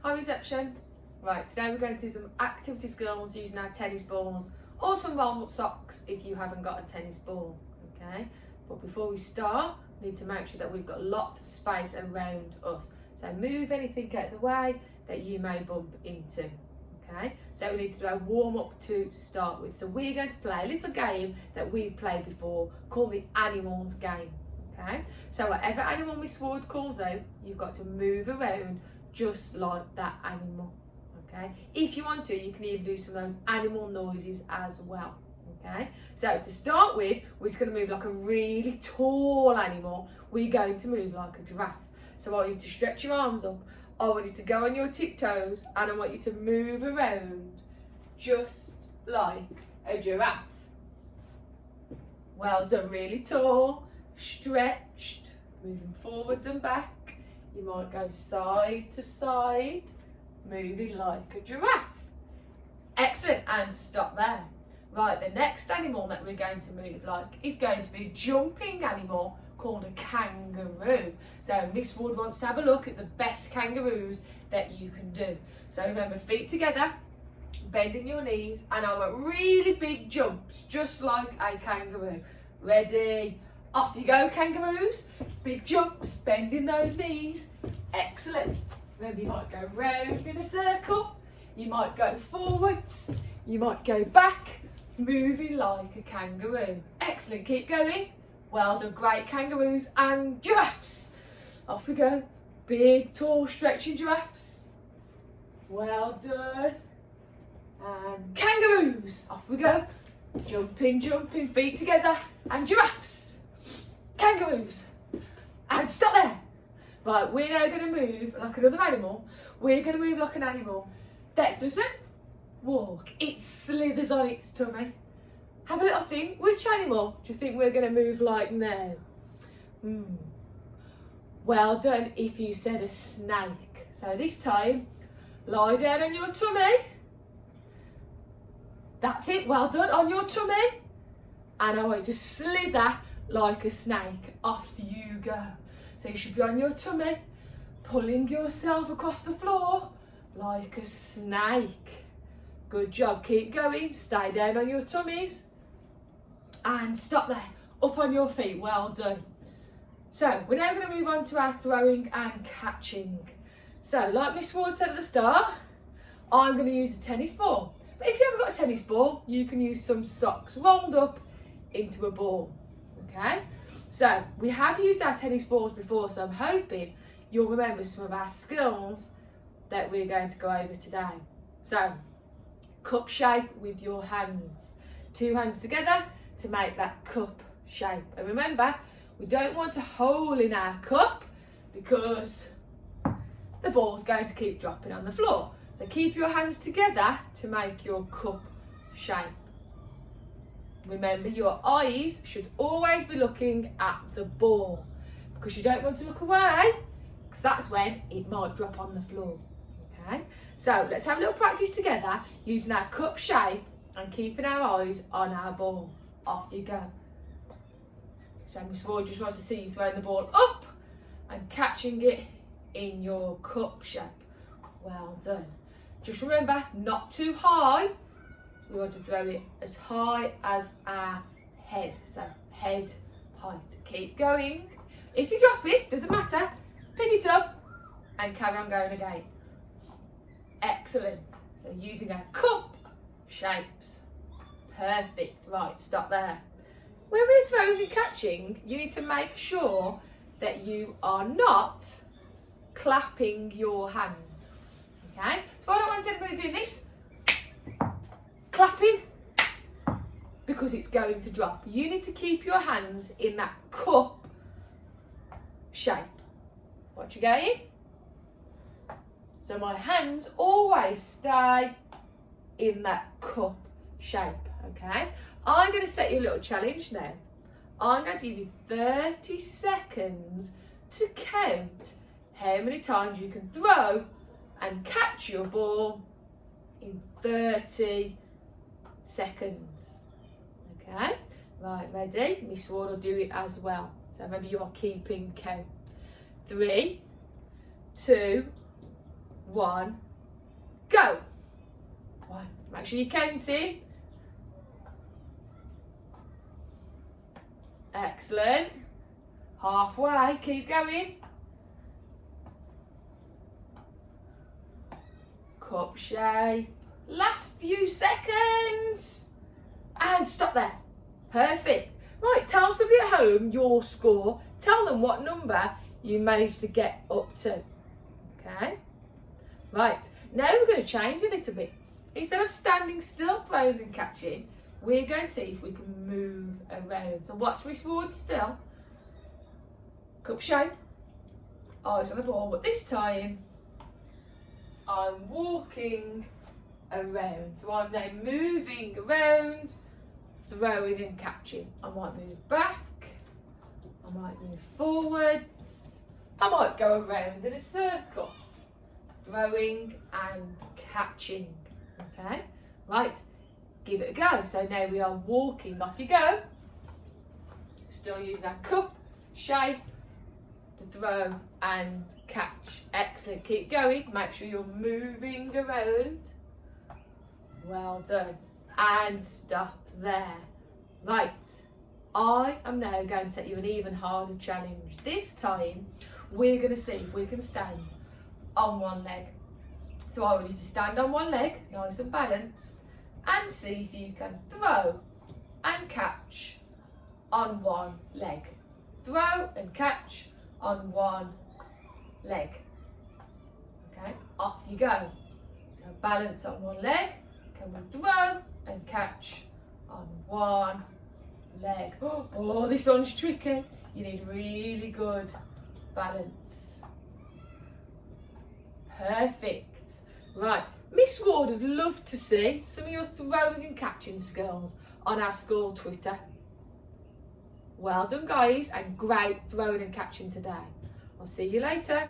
Hi reception. Right, today we're going to do some activity skills using our tennis balls or some roll-up socks if you haven't got a tennis ball, okay? But before we start, we need to make sure that we've got lots of space around us. So move anything out of the way that you may bump into, okay? So we need to do a warm-up to start with. So we're going to play a little game that we've played before called the animals game, okay? So whatever animal Miss Ward calls out, you've got to move around just like that animal, okay? If you want to, you can even do some of those animal noises as well, okay? So to start with, we're just going to move like a really tall animal. We're going to move like a giraffe. So I want you to stretch your arms up, I want you to go on your tiptoes, and I want you to move around just like a giraffe. Well done, really tall, stretched, moving forwards and back. You might go side to side, moving like a giraffe. Excellent, and stop there. Right, the next animal that we're going to move like is going to be a jumping animal called a kangaroo. So Miss Wood wants to have a look at the best kangaroos that you can do. So remember, feet together, bending your knees, and I want really big jumps, just like a kangaroo. Ready? Off you go, kangaroos. Big jumps, bending those knees. Excellent. Remember, you might go round in a circle. You might go forwards. You might go back, moving like a kangaroo. Excellent, keep going. Well done, great kangaroos and giraffes. Off we go. Big, tall, stretching giraffes. Well done. And kangaroos. Off we go. Jumping, jumping, feet together. And giraffes. Kangaroos. And stop there. Right, we're now going to move like another animal. We're going to move like an animal that doesn't walk. It slithers on its tummy. Have a little think. Which animal do you think we're going to move like now? Well done if you said a snake. So this time, lie down on your tummy. That's it, well done, on your tummy. And I want you to slither like a snake. Off you go. So you should be on your tummy, pulling yourself across the floor like a snake. Good job, keep going. Stay down on your tummies. And stop there, up on your feet, well done. So we're now going to move on to our throwing and catching. So like Miss Ward said at the start, I'm going to use a tennis ball. But if you haven't got a tennis ball, you can use some socks rolled up into a ball, okay? So we have used our tennis balls before, so I'm hoping you'll remember some of our skills that we're going to go over today. So, cup shape with your hands. Two hands together to make that cup shape. And remember, we don't want a hole in our cup because the ball's going to keep dropping on the floor. So keep your hands together to make your cup shape. Remember, your eyes should always be looking at the ball because you don't want to look away because that's when it might drop on the floor. Okay, so let's have a little practice together using our cup shape and keeping our eyes on our ball. Off you go. So Miss Ward just wants to see you throwing the ball up and catching it in your cup shape. Well done. Just remember, not too high. We want to throw it as high as our head. So head height. Keep going. If you drop it, doesn't matter. Pick it up and carry on going again. Excellent. So using our cup shapes. Perfect. Right, stop there. When we're throwing and catching, you need to make sure that you are not clapping your hands. Okay? So I don't want to see anybody doing this. Clapping, because it's going to drop. You need to keep your hands in that cup shape. Watch again. So my hands always stay in that cup shape, okay? I'm going to set you a little challenge now. I'm going to give you 30 seconds to count how many times you can throw and catch your ball in 30 seconds. Okay, right, ready? Miss Ward will do it as well. So remember, you are keeping count. 3, 2, 1, go. 1. Make sure you're counting. Excellent. Halfway, keep going. Cup shape. Last few seconds. And stop there. Perfect. Right, tell somebody at home your score. Tell them what number you managed to get up to. Okay? Right, now we're going to change a little bit. Instead of standing still, throwing and catching, we're going to see if we can move around. So watch me forward still. Cup shape. Eyes on the ball, but this time I'm walking around. So I'm now moving around, throwing and catching. I might move back, I might move forwards, I might go around in a circle, throwing and catching. Okay, right, give it a go. So now we are walking, off you go. Still using our cup shape to throw and catch. Excellent, keep going, make sure you're moving around. Well done, and stop there. Right, I am now going to set you an even harder challenge. This time we're going to see if we can stand on one leg. So I want you to stand on one leg, nice and balanced, and see if you can throw and catch on one leg. Throw and catch on one leg. Okay, off you go. So balance on one leg. Can we throw and catch on one leg? Oh, this one's tricky. You need really good balance. Perfect. Right, Miss Ward would love to see some of your throwing and catching skills on our school Twitter. Well done guys, and great throwing and catching today. I'll see you later.